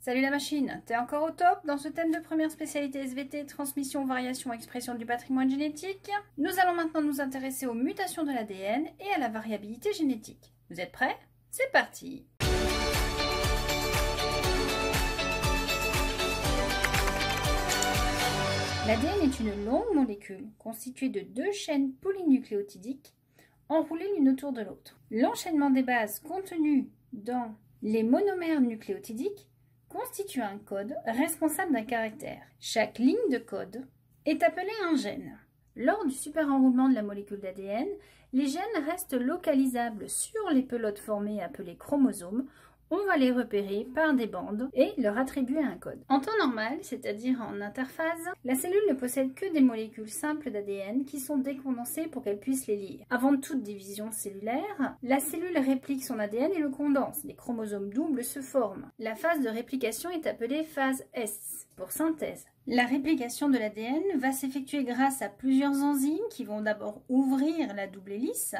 Salut la machine, t'es encore au top dans ce thème de première spécialité SVT, transmission, variation, expression du patrimoine génétique? Nous allons maintenant nous intéresser aux mutations de l'ADN et à la variabilité génétique. Vous êtes prêts? C'est parti! L'ADN est une longue molécule constituée de deux chaînes polynucléotidiques enroulées l'une autour de l'autre. L'enchaînement des bases contenues dans les monomères nucléotidiques constitue un code responsable d'un caractère. Chaque ligne de code est appelée un gène. Lors du superenroulement de la molécule d'ADN, les gènes restent localisables sur les pelotes formées appelées chromosomes. On va les repérer par des bandes et leur attribuer un code. En temps normal, c'est-à-dire en interphase, la cellule ne possède que des molécules simples d'ADN qui sont décondensées pour qu'elle puisse les lire. Avant toute division cellulaire, la cellule réplique son ADN et le condense. Les chromosomes doubles se forment. La phase de réplication est appelée phase S pour synthèse. La réplication de l'ADN va s'effectuer grâce à plusieurs enzymes qui vont d'abord ouvrir la double hélice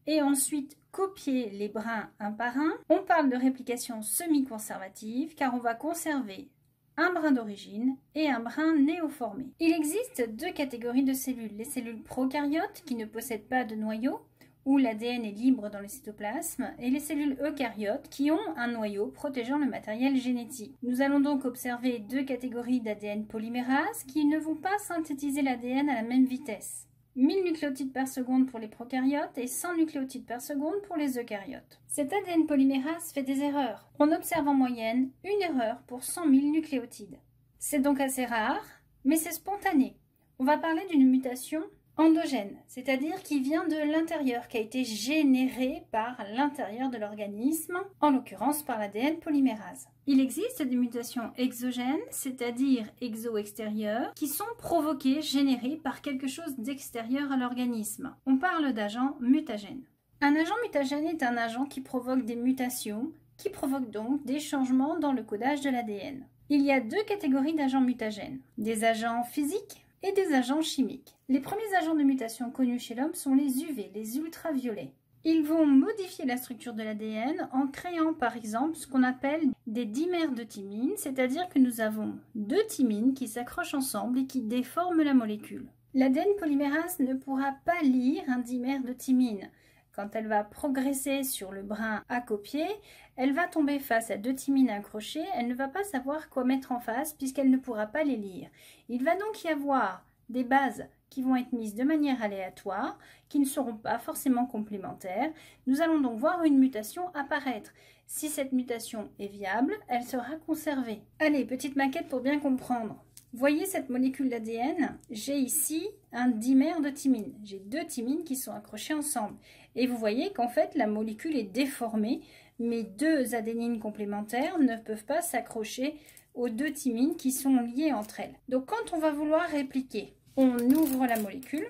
et ensuite copier les brins un par un. On parle de réplication semi-conservative car on va conserver un brin d'origine et un brin néoformé. Il existe deux catégories de cellules, les cellules prokaryotes qui ne possèdent pas de noyau, où l'ADN est libre dans le cytoplasme, et les cellules eucaryotes qui ont un noyau protégeant le matériel génétique. Nous allons donc observer deux catégories d'ADN polymérase qui ne vont pas synthétiser l'ADN à la même vitesse. 1000 nucléotides par seconde pour les prokaryotes et 100 nucléotides par seconde pour les eucaryotes. Cet ADN polymérase fait des erreurs. On observe en moyenne une erreur pour 100 000 nucléotides. C'est donc assez rare, mais c'est spontané. On va parler d'une mutation endogène, c'est-à-dire qui vient de l'intérieur, qui a été générée par l'intérieur de l'organisme, en l'occurrence par l'ADN polymérase. Il existe des mutations exogènes, c'est-à-dire exo-extérieures, qui sont provoquées, générées par quelque chose d'extérieur à l'organisme. On parle d'agents mutagènes. Un agent mutagène est un agent qui provoque des mutations, qui provoque donc des changements dans le codage de l'ADN. Il y a deux catégories d'agents mutagènes, des agents physiques et des agents chimiques. Les premiers agents de mutation connus chez l'homme sont les UV, les ultraviolets. Ils vont modifier la structure de l'ADN en créant par exemple ce qu'on appelle des dimères de thymine, c'est-à-dire que nous avons deux thymines qui s'accrochent ensemble et qui déforment la molécule. L'ADN polymérase ne pourra pas lire un dimère de thymine. Quand elle va progresser sur le brin à copier, elle va tomber face à deux thymines accrochées, elle ne va pas savoir quoi mettre en face puisqu'elle ne pourra pas les lire. Il va donc y avoir des bases qui vont être mises de manière aléatoire, qui ne seront pas forcément complémentaires. Nous allons donc voir une mutation apparaître. Si cette mutation est viable, elle sera conservée. Allez, petite maquette pour bien comprendre. Voyez cette molécule d'ADN, j'ai ici un dimère de thymine. J'ai deux thymines qui sont accrochées ensemble. Et vous voyez qu'en fait, la molécule est déformée. Mes deux adénines complémentaires ne peuvent pas s'accrocher aux deux thymines qui sont liées entre elles. Donc quand on va vouloir répliquer, on ouvre la molécule.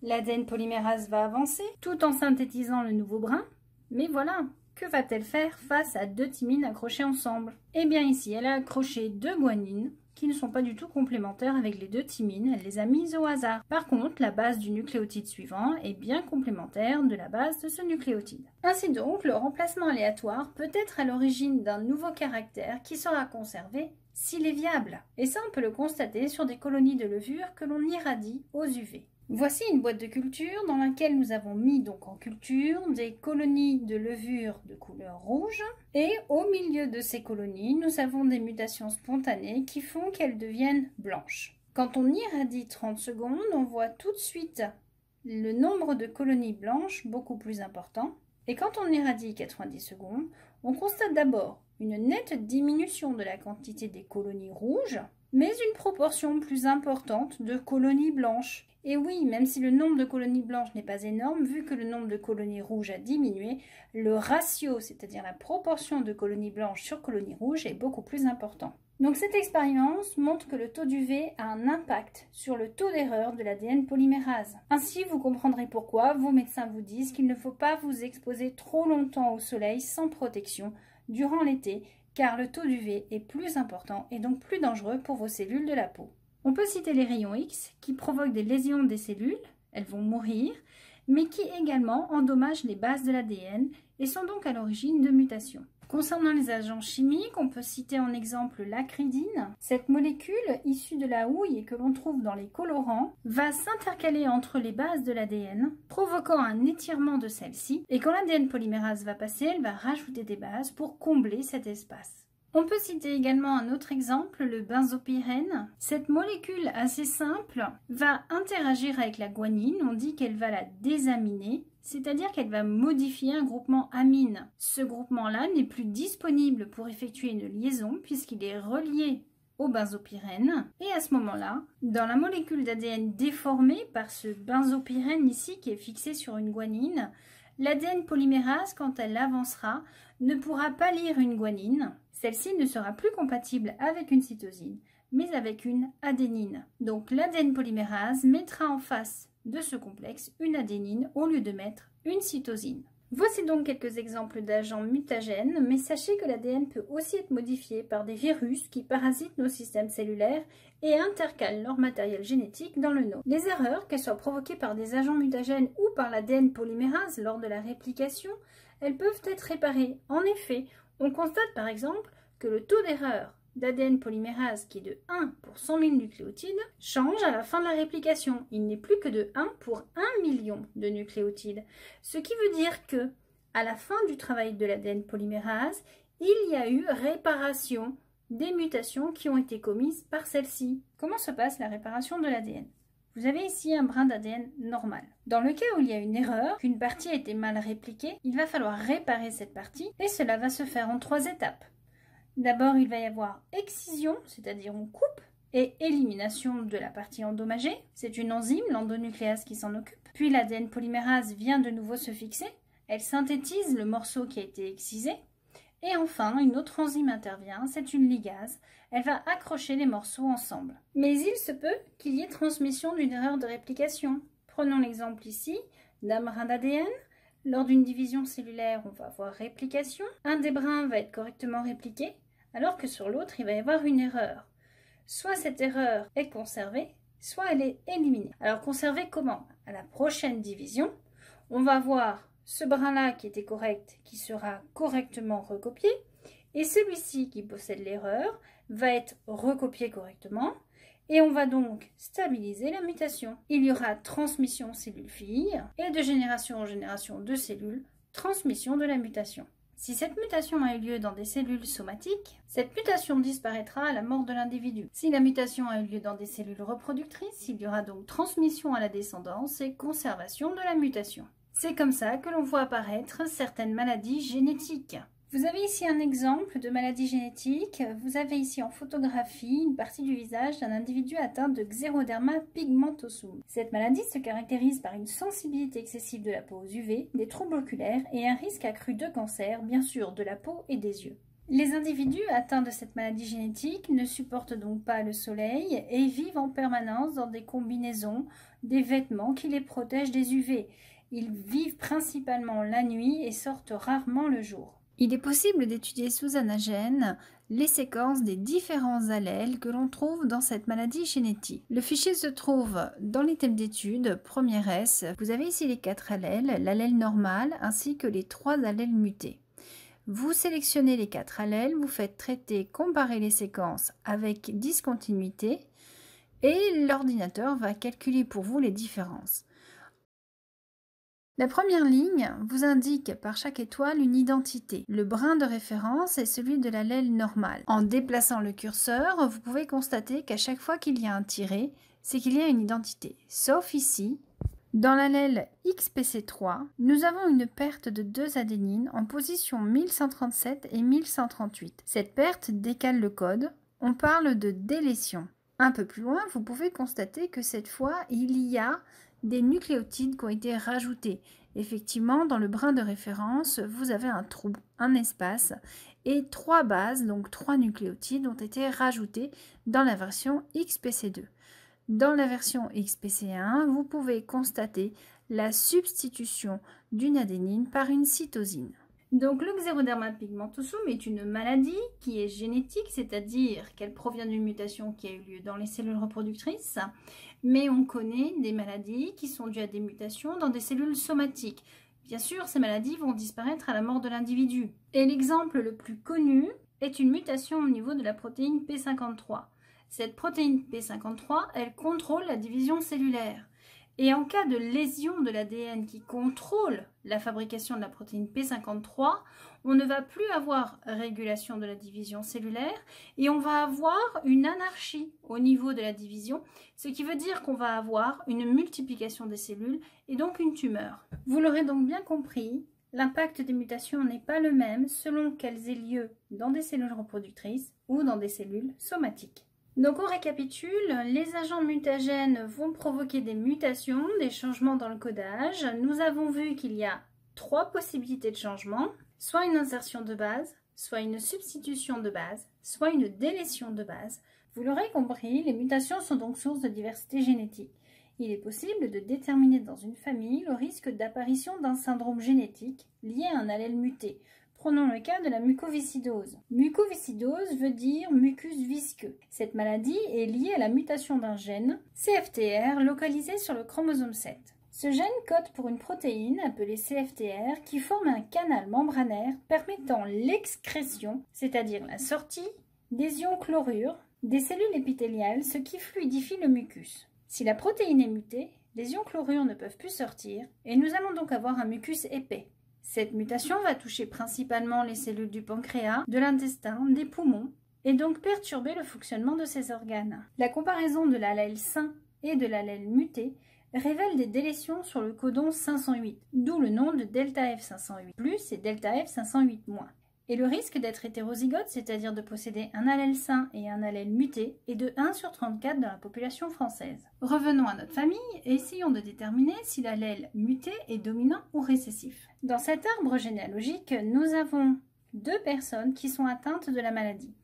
L'ADN polymérase va avancer tout en synthétisant le nouveau brin. Mais voilà, que va-t-elle faire face à deux thymines accrochées ensemble? Eh bien ici, elle a accroché deux guanines qui ne sont pas du tout complémentaires avec les deux thymines, elle les a mises au hasard. Par contre, la base du nucléotide suivant est bien complémentaire de la base de ce nucléotide. Ainsi donc, le remplacement aléatoire peut être à l'origine d'un nouveau caractère qui sera conservé s'il est viable. Et ça, on peut le constater sur des colonies de levure que l'on irradie aux UV. Voici une boîte de culture dans laquelle nous avons mis donc en culture des colonies de levure de couleur rouge et au milieu de ces colonies, nous avons des mutations spontanées qui font qu'elles deviennent blanches. Quand on irradie 30 secondes, on voit tout de suite le nombre de colonies blanches beaucoup plus important et quand on irradie 90 secondes, on constate d'abord une nette diminution de la quantité des colonies rouges mais une proportion plus importante de colonies blanches. Et oui, même si le nombre de colonies blanches n'est pas énorme, vu que le nombre de colonies rouges a diminué, le ratio, c'est-à-dire la proportion de colonies blanches sur colonies rouges, est beaucoup plus important. Donc cette expérience montre que le taux d'UV a un impact sur le taux d'erreur de l'ADN polymérase. Ainsi, vous comprendrez pourquoi vos médecins vous disent qu'il ne faut pas vous exposer trop longtemps au soleil sans protection durant l'été, car le taux d'UV est plus important et donc plus dangereux pour vos cellules de la peau. On peut citer les rayons X qui provoquent des lésions des cellules, elles vont mourir, mais qui également endommagent les bases de l'ADN et sont donc à l'origine de mutations. Concernant les agents chimiques, on peut citer en exemple l'acridine. Cette molécule, issue de la houille et que l'on trouve dans les colorants, va s'intercaler entre les bases de l'ADN, provoquant un étirement de celle-ci. Et quand l'ADN polymérase va passer, elle va rajouter des bases pour combler cet espace. On peut citer également un autre exemple, le benzopyrène. Cette molécule assez simple va interagir avec la guanine, on dit qu'elle va la désaminer, c'est-à-dire qu'elle va modifier un groupement amine. Ce groupement-là n'est plus disponible pour effectuer une liaison puisqu'il est relié au benzopyrène. Et à ce moment-là, dans la molécule d'ADN déformée par ce benzopyrène ici qui est fixé sur une guanine, l'ADN polymérase, quand elle avancera, ne pourra pas lire une guanine. Celle-ci ne sera plus compatible avec une cytosine, mais avec une adénine. Donc l'ADN polymérase mettra en face de ce complexe une adénine au lieu de mettre une cytosine. Voici donc quelques exemples d'agents mutagènes, mais sachez que l'ADN peut aussi être modifié par des virus qui parasitent nos systèmes cellulaires et intercalent leur matériel génétique dans le nôtre. Les erreurs, qu'elles soient provoquées par des agents mutagènes ou par l'ADN polymérase lors de la réplication, elles peuvent être réparées. En effet, on constate par exemple que le taux d'erreur d'ADN polymérase, qui est de 1 pour 100 000 nucléotides, change à la fin de la réplication. Il n'est plus que de 1 pour 1 million de nucléotides. Ce qui veut dire que, à la fin du travail de l'ADN polymérase, il y a eu réparation des mutations qui ont été commises par celle-ci. Comment se passe la réparation de l'ADN ? Vous avez ici un brin d'ADN normal. Dans le cas où il y a une erreur, qu'une partie a été mal répliquée, il va falloir réparer cette partie et cela va se faire en 3 étapes. D'abord, il va y avoir excision, c'est-à-dire on coupe, et élimination de la partie endommagée. C'est une enzyme, l'endonucléase, qui s'en occupe. Puis l'ADN polymérase vient de nouveau se fixer. Elle synthétise le morceau qui a été excisé. Et enfin, une autre enzyme intervient, c'est une ligase. Elle va accrocher les morceaux ensemble. Mais il se peut qu'il y ait transmission d'une erreur de réplication. Prenons l'exemple ici d'un brin d'ADN. Lors d'une division cellulaire, on va avoir réplication. Un des brins va être correctement répliqué, alors que sur l'autre, il va y avoir une erreur. Soit cette erreur est conservée, soit elle est éliminée. Alors conservée comment? À la prochaine division, on va voir ce brin-là qui était correct, qui sera correctement recopié, et celui-ci qui possède l'erreur va être recopié correctement, et on va donc stabiliser la mutation. Il y aura transmission cellule-fille, et de génération en génération de cellules, transmission de la mutation. Si cette mutation a eu lieu dans des cellules somatiques, cette mutation disparaîtra à la mort de l'individu. Si la mutation a eu lieu dans des cellules reproductrices, il y aura donc transmission à la descendance et conservation de la mutation. C'est comme ça que l'on voit apparaître certaines maladies génétiques. Vous avez ici un exemple de maladie génétique. Vous avez ici en photographie une partie du visage d'un individu atteint de Xeroderma pigmentosum. Cette maladie se caractérise par une sensibilité excessive de la peau aux UV, des troubles oculaires et un risque accru de cancer, bien sûr de la peau et des yeux. Les individus atteints de cette maladie génétique ne supportent donc pas le soleil et vivent en permanence dans des combinaisons, des vêtements qui les protègent des UV. Ils vivent principalement la nuit et sortent rarement le jour. Il est possible d'étudier sous anagène les séquences des différents allèles que l'on trouve dans cette maladie génétique. Le fichier se trouve dans l'item d'étude, premier S. Vous avez ici les 4 allèles, l'allèle normal ainsi que les 3 allèles mutés. Vous sélectionnez les 4 allèles, vous faites traiter, comparer les séquences avec discontinuité et l'ordinateur va calculer pour vous les différences. La première ligne vous indique par chaque étoile une identité. Le brin de référence est celui de l'allèle normal. En déplaçant le curseur, vous pouvez constater qu'à chaque fois qu'il y a un tiret, c'est qu'il y a une identité. Sauf ici, dans l'allèle XPC3, nous avons une perte de 2 adénines en position 1137 et 1138. Cette perte décale le code. On parle de délétion. Un peu plus loin, vous pouvez constater que cette fois, il y a des nucléotides qui ont été rajoutés. Effectivement, dans le brin de référence, vous avez un trou, un espace, et 3 bases, donc 3 nucléotides, ont été rajoutés dans la version XPC2. Dans la version XPC1, vous pouvez constater la substitution d'une adénine par une cytosine. Donc le Xeroderma pigmentosum est une maladie qui est génétique, c'est-à-dire qu'elle provient d'une mutation qui a eu lieu dans les cellules reproductrices, mais on connaît des maladies qui sont dues à des mutations dans des cellules somatiques, Bien sûr, ces maladies vont disparaître à la mort de l'individu. Et l'exemple le plus connu est une mutation au niveau de la protéine P53. Cette protéine P53, elle contrôle la division cellulaire. Et en cas de lésion de l'ADN qui contrôle la fabrication de la protéine P53, on ne va plus avoir régulation de la division cellulaire et on va avoir une anarchie au niveau de la division, ce qui veut dire qu'on va avoir une multiplication des cellules et donc une tumeur. Vous l'aurez donc bien compris, l'impact des mutations n'est pas le même selon qu'elles aient lieu dans des cellules reproductrices ou dans des cellules somatiques. Donc on récapitule, les agents mutagènes vont provoquer des mutations, des changements dans le codage. Nous avons vu qu'il y a 3 possibilités de changement, soit une insertion de base, soit une substitution de base, soit une délétion de base. Vous l'aurez compris, les mutations sont donc source de diversité génétique. Il est possible de déterminer dans une famille le risque d'apparition d'un syndrome génétique lié à un allèle muté. Prenons le cas de la mucoviscidose. Mucoviscidose veut dire mucus visqueux. Cette maladie est liée à la mutation d'un gène, CFTR, localisé sur le chromosome 7. Ce gène code pour une protéine appelée CFTR qui forme un canal membranaire permettant l'excrétion, c'est-à-dire la sortie, des ions chlorure des cellules épithéliales, ce qui fluidifie le mucus. Si la protéine est mutée, les ions chlorure ne peuvent plus sortir et nous allons donc avoir un mucus épais. Cette mutation va toucher principalement les cellules du pancréas, de l'intestin, des poumons, et donc perturber le fonctionnement de ces organes. La comparaison de l'allèle sain et de l'allèle muté révèle des délétions sur le codon 508, d'où le nom de delta F508+, et delta F508-. Et le risque d'être hétérozygote, c'est-à-dire de posséder un allèle sain et un allèle muté, est de 1 sur 34 dans la population française. Revenons à notre famille et essayons de déterminer si l'allèle muté est dominant ou récessif. Dans cet arbre généalogique, nous avons 2 personnes qui sont atteintes de la maladie.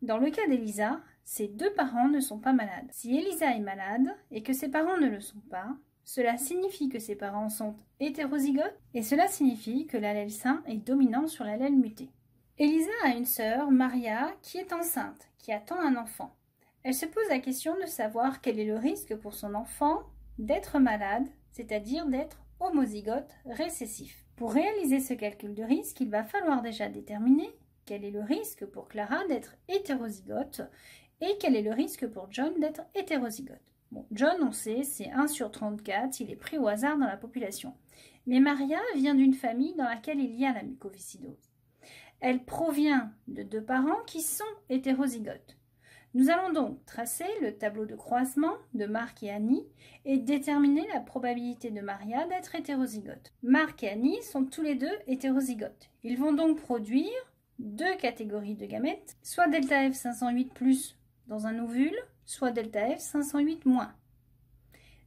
Dans le cas d'Elisa, ses 2 parents ne sont pas malades. Si Elisa est malade et que ses parents ne le sont pas, cela signifie que ses parents sont hétérozygotes et cela signifie que l'allèle sain est dominant sur l'allèle muté. Elisa a une sœur, Maria, qui est enceinte, qui attend un enfant. Elle se pose la question de savoir quel est le risque pour son enfant d'être malade, c'est-à-dire d'être homozygote récessif. Pour réaliser ce calcul de risque, il va falloir déjà déterminer quel est le risque pour Clara d'être hétérozygote et quel est le risque pour John d'être hétérozygote. Bon, John, on sait, c'est 1 sur 34, il est pris au hasard dans la population. Mais Maria vient d'une famille dans laquelle il y a la mucoviscidose. Elle provient de 2 parents qui sont hétérozygotes. Nous allons donc tracer le tableau de croisement de Marc et Annie et déterminer la probabilité de Maria d'être hétérozygote. Marc et Annie sont tous les 2 hétérozygotes. Ils vont donc produire 2 catégories de gamètes, soit delta F508+ dans un ovule, soit delta F508-.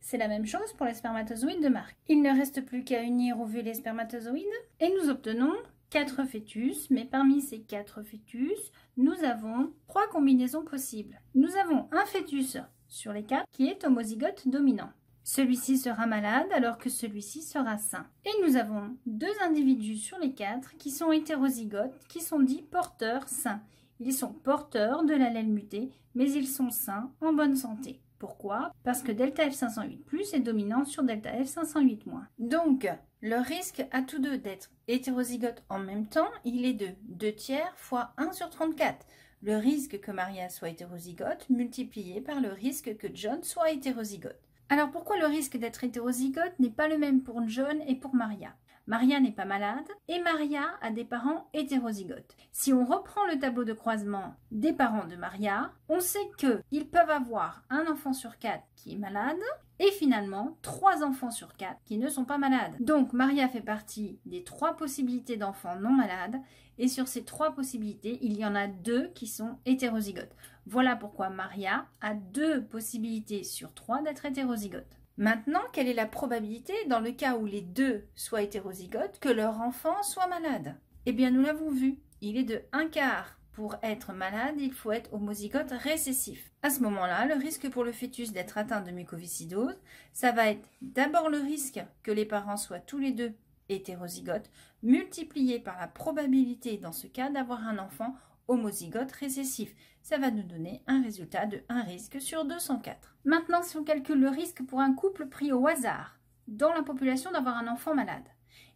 C'est la même chose pour les spermatozoïdes de Marc. Il ne reste plus qu'à unir ovule et spermatozoïde et nous obtenons 4 fœtus, mais parmi ces 4 fœtus, nous avons 3 combinaisons possibles. Nous avons un fœtus sur les 4 qui est homozygote dominant. Celui-ci sera malade alors que celui-ci sera sain. Et nous avons 2 individus sur les 4 qui sont hétérozygotes, qui sont dits porteurs sains. Ils sont porteurs de l'allèle muté, mais ils sont sains, en bonne santé. Pourquoi? Parce que delta F508+ est dominant sur delta F508-. Donc, le risque à tous 2 d'être hétérozygote en même temps, il est de 2 tiers fois 1 sur 34. Le risque que Maria soit hétérozygote multiplié par le risque que John soit hétérozygote. Alors pourquoi le risque d'être hétérozygote n'est pas le même pour John et pour Maria? Maria n'est pas malade et Maria a des parents hétérozygotes. Si on reprend le tableau de croisement des parents de Maria, on sait qu'ils peuvent avoir un enfant sur 4 qui est malade et finalement 3 enfants sur 4 qui ne sont pas malades. Donc Maria fait partie des 3 possibilités d'enfants non malades et sur ces 3 possibilités, il y en a 2 qui sont hétérozygotes. Voilà pourquoi Maria a 2 possibilités sur 3 d'être hétérozygote. Maintenant, quelle est la probabilité, dans le cas où les 2 soient hétérozygotes, que leur enfant soit malade? Eh bien, nous l'avons vu, il est de 1/4. Pour être malade, il faut être homozygote récessif. À ce moment-là, le risque pour le fœtus d'être atteint de mucoviscidose, ça va être d'abord le risque que les parents soient tous les 2 hétérozygotes, multiplié par la probabilité, dans ce cas, d'avoir un enfant homozygote récessif. Ça va nous donner un résultat de 1 risque sur 204. Maintenant, si on calcule le risque pour un couple pris au hasard dans la population d'avoir un enfant malade,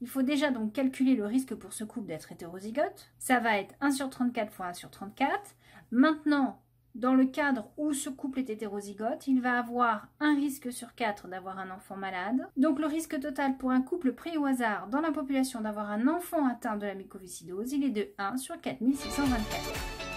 Il faut déjà donc calculer le risque pour ce couple d'être hétérozygote. Ça va être 1 sur 34 fois 1 sur 34. Maintenant, dans le cadre où ce couple est hétérozygote, il va avoir un risque sur 4 d'avoir un enfant malade. Donc le risque total pour un couple pris au hasard dans la population d'avoir un enfant atteint de la mucoviscidose, il est de 1 sur 4624.